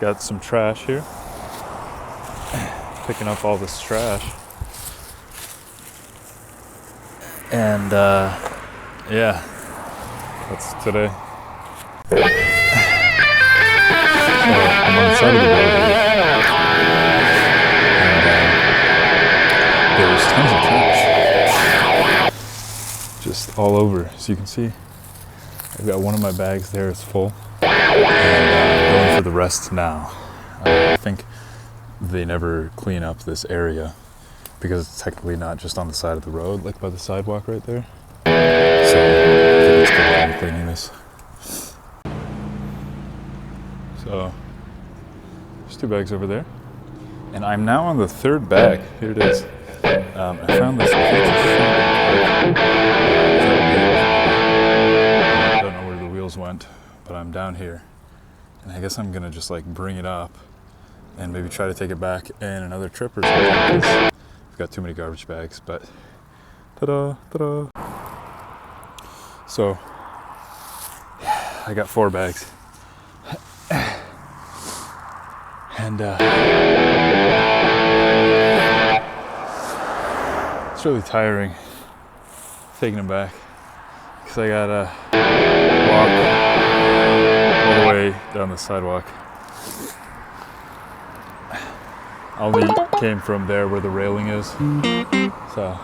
got some trash here. Picking up all this trash. And yeah, that's today. So I'm on the side of the road here. And there's tons of trash. Just all over. As you can see, I've got one of my bags there, it's full. And going for the rest now. I think they never clean up this area because it's technically not just on the side of the road, like by the sidewalk right there. So I think it's good on cleaning this. So there's 2 bags over there. And I'm now on the 3rd bag. Here it is. I found this. I don't know where the wheels went, but I'm down here. And I guess I'm gonna just like bring it up and maybe try to take it back in another trip or something. I've got too many garbage bags, but ta-da, ta-da. So I got 4 bags. And it's really tiring taking them back because I gotta walk all the way down the sidewalk. I only came from there where the railing is, so